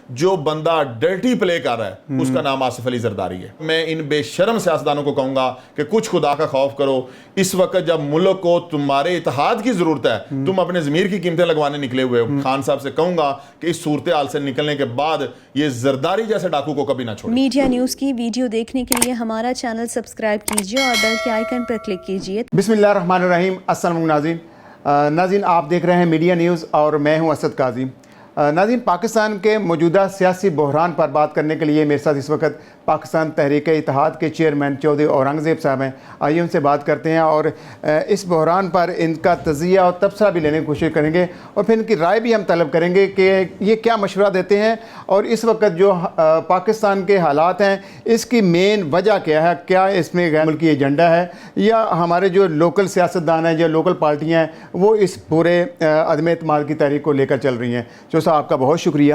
جو بندہ ڈرٹی پلے کر رہا ہے اس کا نام آصف علی زرداری ہے. میں ان بے شرم سیاستدانوں کو کہوں گا کہ کچھ خدا کا خوف کرو. اس وقت جب ملک کو تمہارے اتحاد کی ضرورت ہے, تم اپنے ضمیر کی قیمتیں لگوانے نکلے ہوئے ہو. خان صاحب سے کہوں گا کہ اس صورتحال سے نکلنے کے بعد یہ زرداری جیسے ڈاکو کو کبھی نہ چھوڑیں. میڈیا نیوز کی ویڈیو دیکھنے کے لیے ہمارا چینل سبسکرائب کیجیے اور بیل کے آئیکن پر کلک کیجیے. بسم اللہ الرحمن الرحیم. السلام علیکم ناظرین. ناظرین آپ دیکھ رہے ہیں میڈیا نیوز اور میں ہوں اسد قاضی. ناظرین پاکستان کے موجودہ سیاسی بحران پر بات کرنے کے لیے میرے ساتھ اس وقت پاکستان تحریک اتحاد کے چیئرمین چودھری اورنگزیب صاحب ہیں. آئیے ان سے بات کرتے ہیں اور اس بحران پر ان کا تجزیہ اور تبصرہ بھی لینے کی کوشش کریں گے اور پھر ان کی رائے بھی ہم طلب کریں گے کہ یہ کیا مشورہ دیتے ہیں اور اس وقت جو پاکستان کے حالات ہیں اس کی مین وجہ کیا ہے. کیا اس میں غیر ملکی ایجنڈا ہے یا ہمارے جو لوکل سیاستدان ہیں یا لوکل پارٹیاں ہیں وہ اس پورے عدم اعتماد کی تحریک کو لے کر چل رہی ہیں. صاحب آپ کا بہت شکریہ.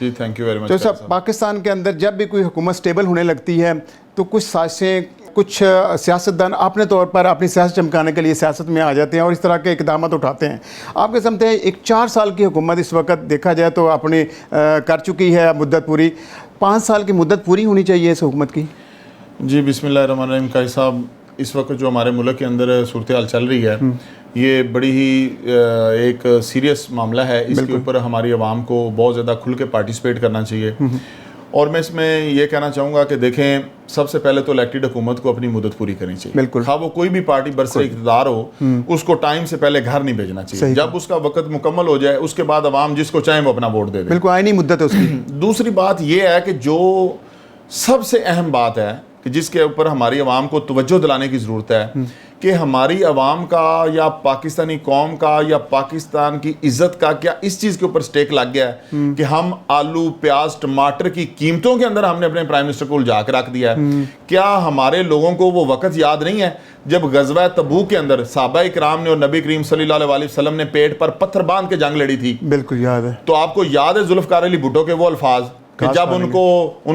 جی تھینک یو ویری مچ. تو صاحب پاکستان کے اندر جب بھی کوئی حکومت سٹیبل ہونے لگتی ہے تو کچھ سازشیں کچھ سیاستدان اپنے طور پر اپنی سیاست چمکانے کے لیے سیاست میں آ جاتے ہیں اور اس طرح کے اقدامات اٹھاتے ہیں. آپ کے سمجھتے ہیں ایک 4 سال کی حکومت اس وقت دیکھا جائے تو اپنی کر چکی ہے مدت پوری. 5 سال کی مدت پوری ہونی چاہیے اس حکومت کی. جی بسم اللہ الرحمن الرحیم. قاضی صاحب اس وقت جو ہمارے ملک کے اندر صورتحال چل رہی ہے یہ بڑی ہی ایک سیریس معاملہ ہے. اس کے اوپر ہماری عوام کو بہت زیادہ کھل کے پارٹیسپیٹ کرنا چاہیے. اور میں اس میں یہ کہنا چاہوں گا کہ دیکھیں سب سے پہلے تو الیکٹڈ حکومت کو اپنی مدت پوری کرنی چاہیے. بالکل. ہاں وہ کوئی بھی پارٹی برسر اقتدار ہو اس کو ٹائم سے پہلے گھر نہیں بھیجنا چاہیے. جب اس کا وقت مکمل ہو جائے اس کے بعد عوام جس کو چاہیں وہ اپنا ووٹ دے دے. بالکل آئینی مدت ہے اس کی. دوسری بات یہ ہے کہ جو سب سے اہم بات ہے کہ جس کے اوپر ہماری عوام کو توجہ دلانے کی ضرورت ہے کہ ہماری عوام کا یا پاکستانی قوم کا یا پاکستان کی عزت کا کیا اس چیز کے اوپر سٹیک لگ گیا ہے کہ ہم آلو پیاز ٹماٹر کی قیمتوں کے اندر ہم نے اپنے پرائم منسٹر کو الجھا کے رکھ دیا ہے. کیا ہمارے لوگوں کو وہ وقت یاد نہیں ہے جب غزوہ تبوک کے اندر صحابہ کرام نے اور نبی کریم صلی اللہ علیہ وسلم نے پیٹ پر پتھر باندھ کے جنگ لڑی تھی؟ بالکل یاد ہے. تو آپ کو یاد ہے ذوالفقار علی بھٹو کے وہ الفاظ کہ جب ان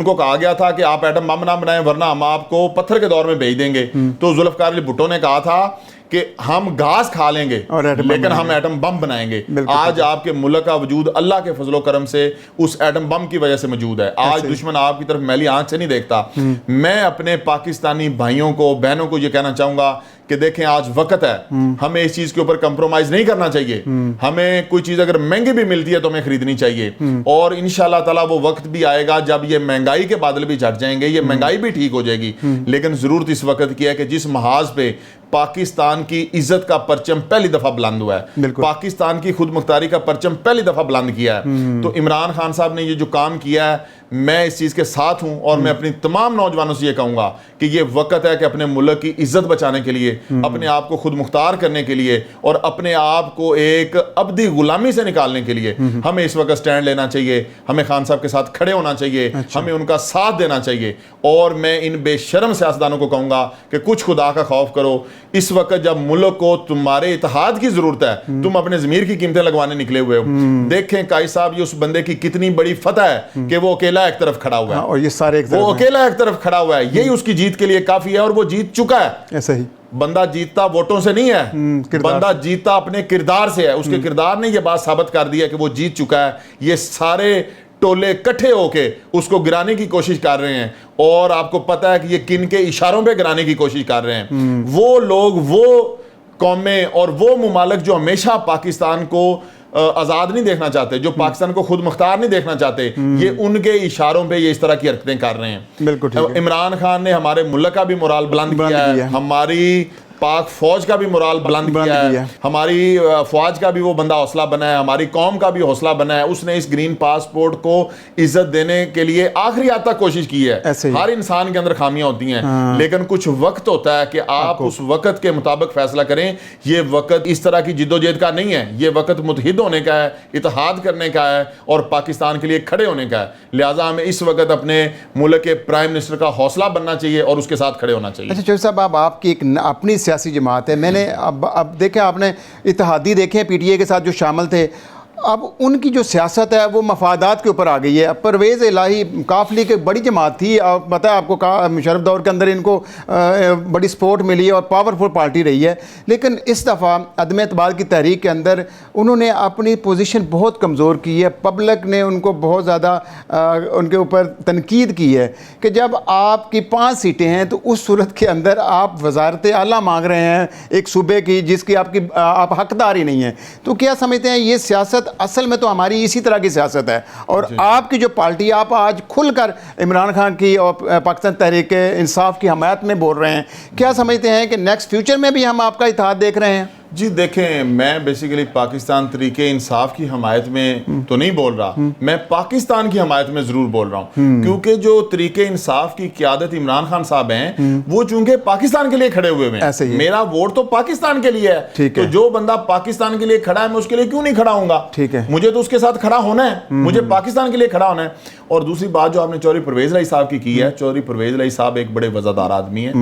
کو کہا گیا تھا کہ آپ ایٹم بم نہ بنائیں ورنہ ہم آپ کو پتھر کے دور میں بھیج دیں گے, تو ذوالفقار علی بھٹو نے کہا تھا کہ ہم گھاس کھا لیں گے لیکن ہم ایٹم بم بنائیں گے. آج آپ کے ملک کا وجود اللہ کے فضل و کرم سے اس ایٹم بم کی وجہ سے موجود ہے. آج دشمن آپ کی طرف میلی آنکھ سے نہیں دیکھتا. میں اپنے پاکستانی بھائیوں کو بہنوں کو یہ کہنا چاہوں گا کہ دیکھیں آج وقت ہے, ہمیں اس چیز کے اوپر کمپرومائز نہیں کرنا چاہیے. ہمیں کوئی چیز اگر مہنگی بھی ملتی ہے تو ہمیں خریدنی چاہیے اور انشاءاللہ تعالیٰ وہ وقت بھی آئے گا جب یہ مہنگائی کے بادل بھی جھٹ جائیں گے, یہ مہنگائی بھی ٹھیک ہو جائے گی. لیکن ضرورت اس وقت کی ہے کہ جس محاذ پہ پاکستان کی عزت کا پرچم پہلی دفعہ بلند ہوا ہے, پاکستان کی خود مختاری کا پرچم پہلی دفعہ بلند کیا ہے, تو عمران خان صاحب نے یہ جو کام کیا ہے میں اس چیز کے ساتھ ہوں اور میں اپنی تمام نوجوانوں سے یہ کہوں گا کہ یہ وقت ہے کہ اپنے ملک کی عزت بچانے کے لیے, اپنے آپ کو خود مختار کرنے کے لیے اور اپنے آپ کو ایک ابدی غلامی سے نکالنے کے لیے ہمیں اس وقت سٹینڈ لینا چاہیے. ہمیں خان صاحب کے ساتھ کھڑے ہونا چاہیے, ہمیں ان کا ساتھ دینا چاہیے. اور میں ان بے شرم سیاستدانوں کو کہوں گا کہ کچھ خدا کا خوف کرو. اس وقت جب ملک کو تمہارے اتحاد کی ضرورت ہے تم اپنے ضمیر کی قیمتیں لگوانے نکلے ہوئے ہو. دیکھیں قاضی صاحب یہ اس بندے کی کتنی بڑی فتح ہے کہ وہ اکیلا ایک طرف کھڑا ہوا ہے اور یہ سارے وہ اکیلا ایک طرف کھڑا ہوا ہے. یہی اس کی جیت کے لیے کافی ہے اور وہ جیت چکا ہے. ایسا ہی بندہ جیتتا ووٹوں سے نہیں ہے, بندہ جیتتا اپنے کردار سے ہے. اس کے کردار نے یہ بات ثابت کر دی ہے کہ وہ جیت چکا ہے. یہ سارے ٹولے کٹھے ہو کے اس کو گرانے کی کوشش کر رہے ہیں اور آپ کو پتا ہے کہ یہ کن کے اشاروں پہ گرانے کی کوشش کر رہے ہیں. وہ لوگ وہ قومیں اور وہ ممالک جو ہمیشہ پاکستان کو آزاد نہیں دیکھنا چاہتے, جو پاکستان کو خود مختار نہیں دیکھنا چاہتے, یہ ان کے اشاروں پہ یہ اس طرح کی حرکتیں کر رہے ہیں. بالکل. عمران خان نے ہمارے ملک کا بھی مورال بلند کیا ہے, ہماری پاک فوج کا بھی مورال بلند کیا ہے, ہماری فوج کا بھی وہ بندہ حوصلہ بنا ہے, ہماری قوم کا بھی حوصلہ بنا ہے. اس نے اس گرین پاسپورٹ کو عزت دینے کے لیے آخری حد تک کوشش کی ہے. ہر انسان کے اندر خامیاں ہوتی ہیں لیکن کچھ وقت ہوتا ہے کہ آپ اس وقت کے مطابق فیصلہ کریں. یہ وقت اس طرح کی جد و جہد کا نہیں ہے, یہ وقت متحد ہونے کا ہے, اتحاد کرنے کا ہے اور پاکستان کے لیے کھڑے ہونے کا ہے. لہٰذا ہمیں اس وقت اپنے ملک کے پرائم منسٹر کا حوصلہ بننا چاہیے اور اس کے ساتھ کھڑے ہونا چاہیے. اچھا چودھری صاحب آپ کی ایک اپنی سیاسی جماعت ہے, میں نے اب دیکھیں آپ نے اتحادی دیکھیں پی ٹی اے کے ساتھ جو شامل تھے, اب ان کی جو سیاست ہے وہ مفادات کے اوپر آ گئی ہے. پرویز الہی کاف لیگ ایک بڑی جماعت تھی, پتہ ہے آپ کو, مشرف دور کے اندر ان کو بڑی سپورٹ ملی ہے اور پاورفل پارٹی رہی ہے, لیکن اس دفعہ عدم اعتماد کی تحریک کے اندر انہوں نے اپنی پوزیشن بہت کمزور کی ہے. پبلک نے ان کو بہت زیادہ ان کے اوپر تنقید کی ہے کہ جب آپ کی 5 سیٹیں ہیں تو اس صورت کے اندر آپ وزارت اعلیٰ مانگ رہے ہیں ایک صوبے کی جس کی آپ حقدار ہی نہیں ہیں. تو کیا سمجھتے ہیں یہ سیاست اصل میں تو ہماری اسی طرح کی سیاست ہے, اور آپ کی جو پارٹی, آپ آج کھل کر عمران خان کی اور پاکستان تحریک انصاف کی حمایت میں بول رہے ہیں, کیا سمجھتے ہیں کہ نیکسٹ فیوچر میں بھی ہم آپ کا اتحاد دیکھ رہے ہیں؟ جی دیکھیں, میں بیسیکلی پاکستان تحریک انصاف کی حمایت میں تو نہیں بول رہا, میں پاکستان کی حمایت میں ضرور بول رہا ہوں, کیونکہ جو تحریک انصاف کی قیادت عمران خان صاحب ہیں وہ چونکہ پاکستان کے لیے کھڑے ہوئے ہیں, میرا ووٹ تو پاکستان کے لیے ہے, تو جو بندہ پاکستان کے لیے کھڑا ہے میں اس کے لیے کیوں نہیں کھڑا ہوں گا, مجھے تو اس کے ساتھ کھڑا ہونا ہے, مجھے پاکستان کے لیے کھڑا ہونا ہے. اور دوسری بات جو آپ نے چودھری پرویز الہی صاحب کی ہے, چودھری پرویز الہی صاحب ایک بڑے وزادار آدمی ہیں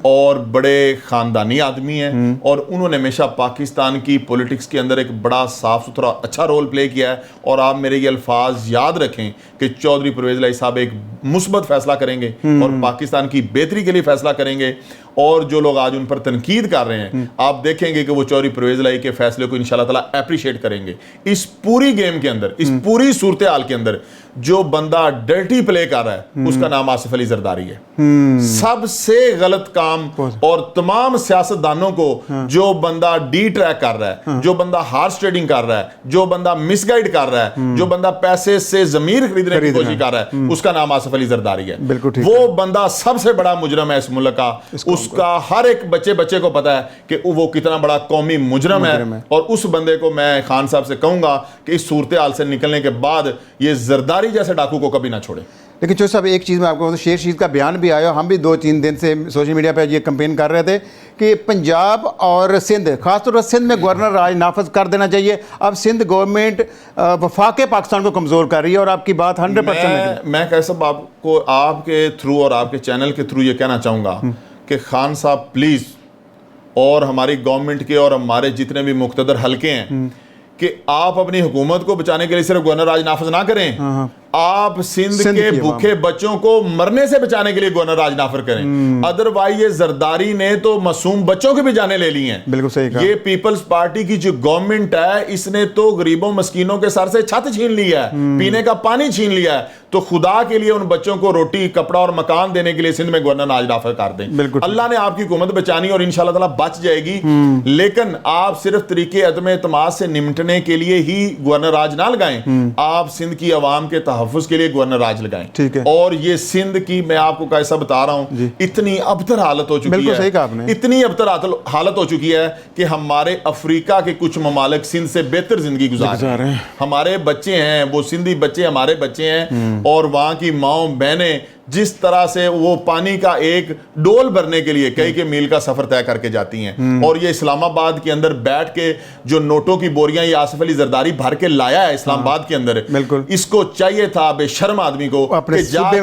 اور بڑے خاندانی آدمی ہیں, اور انہوں نے ہمیشہ پاکستان کی پولیٹکس کے اندر ایک بڑا صاف ستھرا اچھا رول پلے کیا ہے. اور آپ میرے یہ الفاظ یاد رکھیں کہ چودھری پرویز الہی صاحب ایک مثبت فیصلہ کریں گے اور پاکستان کی بہتری کے لیے فیصلہ کریں گے. اور جو لوگ آج ان پر تنقید کر رہے ہیں, آپ دیکھیں گے کہ وہ چودھری پرویز الہی کے فیصلے کو انشاءاللہ تعالیٰ اپریشیٹ کریں گے. اس پوری گیم کے اندر, اس پوری صورتحال کے اندر جو بندہ ڈرٹی پلے کر رہا ہے اس کا نام آصف علی زرداری ہے. سب سے غلط کام, اور تمام سیاستدانوں کو جو بندہ ڈی ٹریک کر رہا ہے, جو بندہ ہارس ٹریڈنگ کر رہا ہے, جو بندہ مس گائیڈ کر رہا ہے, جو بندہ پیسے سے ضمیر خریدنے کی کوشش کر رہا ہے, اس کا نام آصف علی زرداری ہے. وہ بندہ سب سے بڑا مجرم ہے اس ملک کا, اس کا ہر ایک بچے کو پتا ہے کہ وہ کتنا بڑا قومی مجرم ہے. اور اس بندے کو میں خان صاحب سے کہوں گا کہ اس صورتحال سے نکلنے کے بعد یہ زرداری جیسے ڈاکو کو کبھی نہ چھوڑے. لیکن چودھری صاحب ایک چیز میں آپ کو شیر شید کا بیان بھی آیا, ہم بھی 2-3 دن سے سوشل میڈیا پہ یہ کمپین کر رہے تھے کہ پنجاب اور سندھ, خاص طور پر سندھ میں گورنر راج نافذ کر دینا چاہیے. اب سندھ گورنمنٹ وفاق پاکستان کو کمزور کر رہی ہے, اور آپ کی بات 100%. میں صاحب آپ کو آپ کے تھرو اور آپ کے چینل کے تھرو یہ کہنا چاہوں گا کہ خان صاحب پلیز, اور ہماری گورنمنٹ کے اور ہمارے جتنے بھی مقتدر حلقے ہیں, کہ آپ اپنی حکومت کو بچانے کے لیے صرف گورنر راج نافذ نہ کریں, آپ سندھ کے بھوکے بچوں کو مرنے سے بچانے کے لیے گورنر راج نافذ کریں. ادروائز یہ زرداری نے تو معصوم بچوں کی بھی جانیں لے لی ہیں. بالکل صحیح کہا. یہ پیپلز پارٹی کی جو گورنمنٹ ہے اس نے تو غریبوں مسکینوں کے سر سے چھت چھین لی ہے, پینے کا پانی چھین لیا ہے. تو خدا کے لیے ان بچوں کو روٹی, کپڑا اور مکان دینے کے لیے سندھ میں گورنر راج نافذ کر دیں. اللہ نے آپ کی حکومت بچانی اور انشاءاللہ تعالیٰ بچ جائے گی. لیکن آپ صرف طریقے عدم اعتماد سے نمٹنے کے لیے ہی گورنر راج نہ لگائیں, آپ سندھ کی عوام کے تحفظ کے لیے گورنر راج لگائیں. اور یہ سندھ کی میں آپ کو کیسا بتا رہا ہوں, اتنی ابتر حالت ہو چکی ہے, اتنی ابتر حالت ہو چکی ہے کہ ہمارے افریقہ کے کچھ ممالک سندھ سے بہتر زندگی گزار رہے ہیں. ہمارے بچے ہیں وہ سندھی بچے ہمارے بچے ہیں, اور وہاں کی ماؤں بہنیں جس طرح سے وہ پانی کا ایک ڈول بھرنے کے لیے کئی میل کا سفر طے کر کے جاتی ہیں. اور یہ اسلام آباد کے اندر بیٹھ کے جو نوٹوں کی بوریاں یہ آصف علی زرداری بھر کے لایا ہے اسلام آباد کے اندر, اس کو چاہیے تھا بے شرم آدمی کو کہ جا کے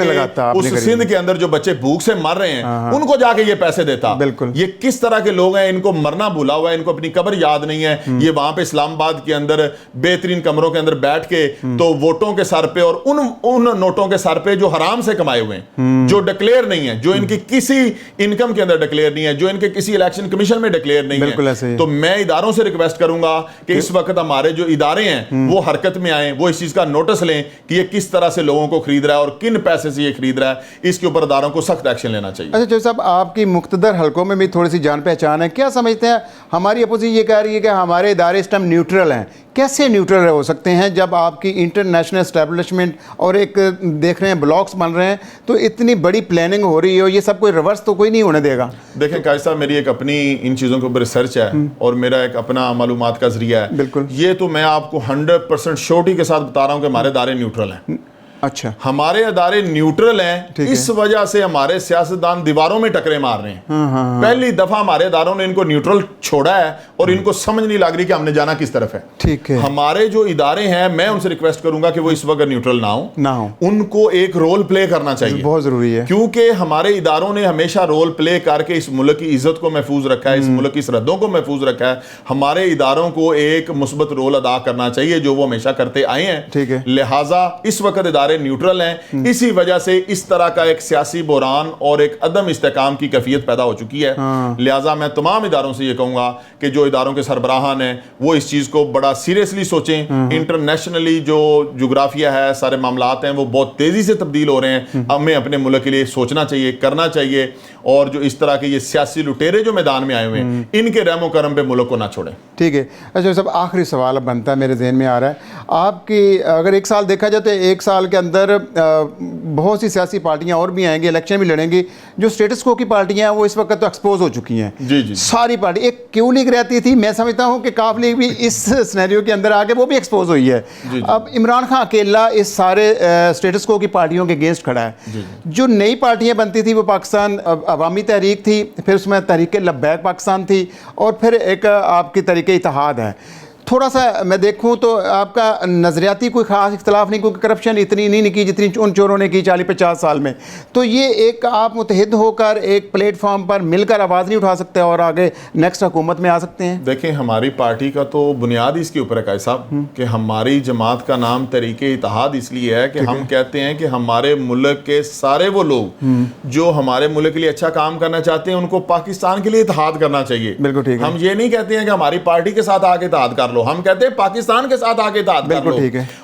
اس سندھ کے اندر جو بچے بھوک سے مر رہے ہیں ان کو جا کے یہ پیسے دیتا. یہ کس طرح کے لوگ ہیں, ان کو مرنا بھولا ہوا ہے, ان کو اپنی قبر یاد نہیں ہے. یہ وہاں پہ اسلام آباد کے اندر بہترین کمروں کے اندر بیٹھ کے تو ووٹوں کے سر پہ اور ان نوٹوں کے سر پہ جو حرام سے کمائے ہوئے ہیں, جو ڈکلیئر نہیں ہے, جو ان کی کسی انکم کے اندر ڈکلیئر نہیں ہے, جو ان کے کسی الیکشن کمیشن میں ڈکلیئر نہیں ہے. تو میں اداروں سے ریکویسٹ کروں گا کہ اس وقت ہمارے جو ادارے ہیں وہ حرکت میں آئیں, وہ اس چیز کا نوٹس لیں کہ یہ کس طرح سے لوگوں کو خرید رہا ہے اور کن پیسے سے یہ خرید رہا ہے. اس کے اوپر اداروں کو سخت ایکشن لینا چاہیے. اچھا چودھری صاحب, آپ کی مقتدر حلقوں میں بھی تھوڑی سی جان پہچان ہے, کیا سمجھتے ہیں ہماری اپوزیشن یہ کہہ رہی ہے کہ ہمارے ادارے اس ٹائم نیوٹرل ہیں. کیسے نیوٹرل ہو سکتے ہیں جب آپ کی انٹرنیشنل اسٹیبلشمنٹ اور ایک دیکھ رہے ہیں بلاکس بن رہے ہیں, تو اتنی بڑی پلاننگ ہو رہی ہو, یہ سب کوئی ریورس تو کوئی نہیں ہونے دے گا. دیکھیں قائد صاحب, میری ایک اپنی ان چیزوں کے اوپر ریسرچ ہے اور میرا ایک اپنا معلومات کا ذریعہ ہے. بالکل. یہ تو میں آپ کو 100% شورٹی کے ساتھ بتا رہا ہوں کہ ہمارے ادارے نیوٹرل ہیں. اچھا ہمارے ادارے نیوٹرل ہیں, اس وجہ سے ہمارے سیاستدان دیواروں میں ٹکرے مار رہے ہیں. پہلی دفعہ ہمارے اداروں نے ان کو نیوٹرل چھوڑا ہے اور ان کو سمجھ نہیں لگ رہی کہ ہم نے جانا کس طرف ہے. ٹھیک ہے, ہمارے جو ادارے ہیں میں ان سے ریکویسٹ کروں گا کہ وہ اس وقت نیوٹرل نہ ہوں, ان کو ایک رول پلے کرنا چاہیے, بہت ضروری ہے, کیونکہ ہمارے اداروں نے ہمیشہ رول پلے کر کے اس ملک کی عزت کو محفوظ رکھا ہے, اس ملک کی سرحدوں کو محفوظ رکھا ہے. ہمارے اداروں کو ایک مثبت رول ادا کرنا چاہیے جو وہ ہمیشہ کرتے آئے ہیں. ٹھیک ہے, لہٰذا اس وقت ادارے نیوٹرل ہیں, اسی وجہ سے اس طرح کا ایک سیاسی بحران اور ایک عدم استحکام کی کیفیت پیدا ہو چکی ہے. لہٰذا میں تمام اداروں سے یہ کہوں گا کہ جو اداروں کے سربراہان ہیں وہ اس چیز کو بڑا سیریسلی سوچیں. انٹرنیشنلی جو جغرافیہ ہے, سارے معاملات ہیں, وہ بہت تیزی سے تبدیل ہو رہے ہیں. ہمیں اپنے ملک کے لیے سوچنا چاہیے, کرنا چاہیے, اور جو اس طرح کے یہ سیاسی لٹیرے جو میدان میں آئے ہوئے ہیں ان کے رحم و کرم پہ ملک کو نہ چھوڑیں. ٹھیک ہے. اچھا صاحب, آخری سوال اب بنتا ہے, میرے ذہن میں آ رہا ہے, آپ کی اگر ایک سال دیکھا جائے تو ایک سال کے اندر بہت سی سیاسی پارٹیاں اور بھی آئیں گی, الیکشن بھی لڑیں گی. جو اسٹیٹس کو کی پارٹیاں ہیں وہ اس وقت تو ایکسپوز ہو چکی ہیں. جی ساری پارٹی, ایک کیو لیگ رہتی تھی, میں سمجھتا ہوں کہ کاف لیگ بھی اس سینیریو کے اندر آ کے وہ بھی ایکسپوز ہوئی ہے. اب عمران خان اکیلا اس سارے اسٹیٹس کو کی پارٹیوں کے اگینسٹ کھڑا ہے. جو نئی پارٹیاں بنتی تھی وہ پاکستان عوامی تحریک تھی, پھر اس میں تحریک لبیک پاکستان تھی, اور پھر ایک آپ کی تحریک اتحاد ہے. تھوڑا سا میں دیکھوں تو آپ کا نظریاتی کوئی خاص اختلاف نہیں, کیونکہ کرپشن اتنی نہیں کی جتنی ان چوروں نے کی 40-50 سال میں. تو یہ ایک آپ متحد ہو کر ایک پلیٹ فارم پر مل کر آواز نہیں اٹھا سکتے اور آگے نیکسٹ حکومت میں آ سکتے ہیں؟ دیکھیں, ہماری پارٹی کا تو بنیاد اس کے اوپر ہے قائد صاحب کہ ہماری جماعت کا نام تحریک اتحاد اس لیے ہے کہ ہم کہتے ہیں کہ ہمارے ملک کے سارے وہ لوگ جو ہمارے ملک کے لیے اچھا کام کرنا چاہتے ہیں ان کو پاکستان کے لیے اتحاد کرنا چاہیے. بالکل ٹھیک ہے. ہم یہ نہیں کہتے ہیں کہ ہماری پارٹی کے ساتھ آ کے اتحاد کر لو, ہم کہتے ہیں پاکستان کے ساتھ آگے اتحاد کر لو.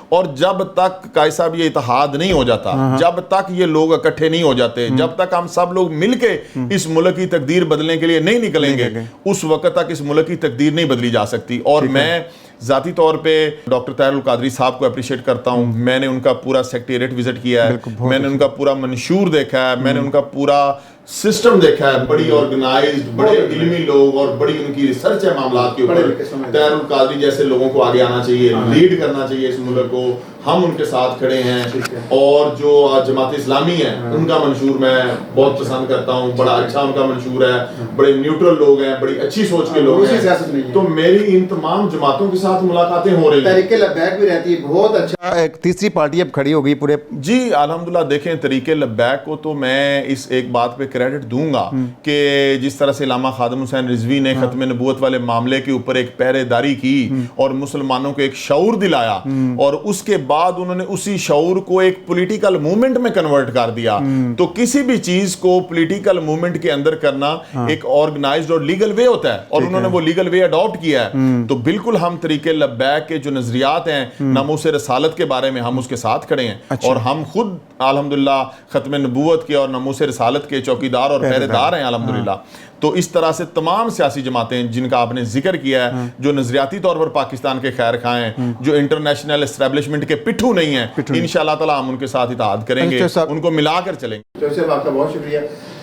اور جب تک قائد صاحب یہ اتحاد نہیں ہو جاتا, جب تک یہ لوگ اکٹھے نہیں ہو جاتے, جب تک ہم سب لوگ مل کے اس ملک کی تقدیر بدلنے کے لیے نہیں نکلیں گے, اس وقت تک اس ملک کی تقدیر نہیں بدلی جا سکتی. اور میں ذاتی طور پہ ڈاکٹر طاہر القادری صاحب کو اپریشیٹ کرتا ہوں. میں نے ان کا پورا سیکٹریٹ وزٹ کیا ہے, میں نے ان کا پورا منشور دیکھا ہے, میں نے ان کا پورا سسٹم دیکھا ہے. بڑی آرگنائزڈ, بڑے علمی لوگ اور بڑی ان کی ریسرچ ہے معاملات کے اوپر. طاہر القادری جیسے لوگوں کو آگے آنا چاہیے, لیڈ کرنا چاہیے اس ملک کو. ہم ان کے ساتھ کھڑے ہیں. اور جو جماعت اسلامی ہے ان کا منشور میں بہت پسند کرتا ہوں, بڑا اچھا ان کا منشور ہے, بڑے نیوٹرل لوگ ہیں, بڑی اچھی سوچ کے لوگ ہیں. تو میری ان تمام جماعتوں کے ساتھ ملاقاتیں ہو رہی ہیں. تحریک لبیک بھی رہتی ہے, بہت اچھا. ایک تیسری پارٹی اب کھڑی ہو گئی پورے. جی الحمدللہ. دیکھیں, تحریک لبیک کو تو میں اس ایک بات پہ کریڈٹ دوں گا کہ جس طرح سے علامہ خادم حسین رضوی نے ختم نبوت والے معاملے کے اوپر ایک پہرے داری کی اور مسلمانوں کو ایک شعور دلایا, اور اس کے بعد انہوں نے اسی شعور کو ایک پولیٹیکل موومنٹ میں کنورٹ کر دیا. تو کسی بھی چیز کو پولیٹیکل موومنٹ کے اندر کرنا ایک آرگنائزڈ اور لیگل وے ہوتا ہے, اور انہوں نے وہ لیگل وے اڈاپٹ کیا ہے. تو بالکل ہم تحریک لبیک کے جو نظریات ہیں ناموس رسالت کے بارے میں, ہم اس کے ساتھ کھڑے ہیں. اور ہم خود الحمدللہ ختم نبوت کے اور ناموس رسالت کے چوکیدار اور پہرے دار ہیں الحمدللہ. تو اس طرح سے تمام سیاسی جماعتیں جن کا آپ نے ذکر کیا ہے, جو نظریاتی طور پر پاکستان کے خیر خواہ ہیں, جو انٹرنیشنل اسٹیبلشمنٹ کے پٹھو نہیں ہیں, انشاءاللہ تعالی ہم ان کے ساتھ اتحاد کریں گے, ان کو ملا کر چلیں گے. تو صاحب آپ کا بہت شکریہ.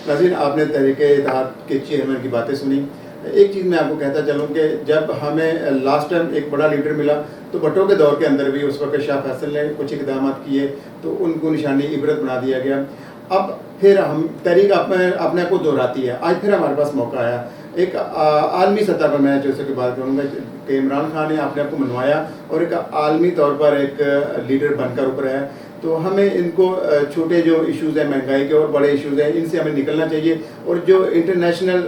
ناظرین, آپ نے تحریک اتحاد کے چیئرمین کی باتیں سنی. ایک چیز میں آپ کو کہتا چلوں کہ جب ہمیں لاسٹ ٹائم ایک بڑا لیڈر ملا تو بھٹو کے دور کے اندر بھی اس وقت شاہ فیصل نے کچھ اقدامات کیے تو ان کو نشانی عبرت بنا دیا گیا. اب پھر ہم تحریک اپنے کو دہراتی ہے. آج پھر ہمارے پاس موقع آیا ایک عالمی سطح پر, میں جیسے کہ بات کروں گا کہ عمران خان نے اپنے آپ کو منوایا اور ایک عالمی طور پر ایک لیڈر بن کر اوپر ہے. تو ہمیں ان کو چھوٹے جو ایشوز ہیں مہنگائی کے اور بڑے ایشوز ہیں ان سے ہمیں نکلنا چاہیے, اور جو انٹرنیشنل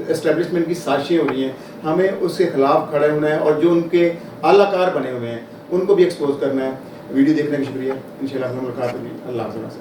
اسٹیبلشمنٹ کی سازشیں ہو رہی ہیں ہمیں اس کے خلاف کھڑے ہونا ہے, اور جو ان کے اعلیٰ کار بنے ہوئے ہیں ان کو بھی ایکسپوز کرنا ہے. ویڈیو دیکھنے کا شکریہ. انشاءاللہ ملاقات ہوگی. اللہ حافظ.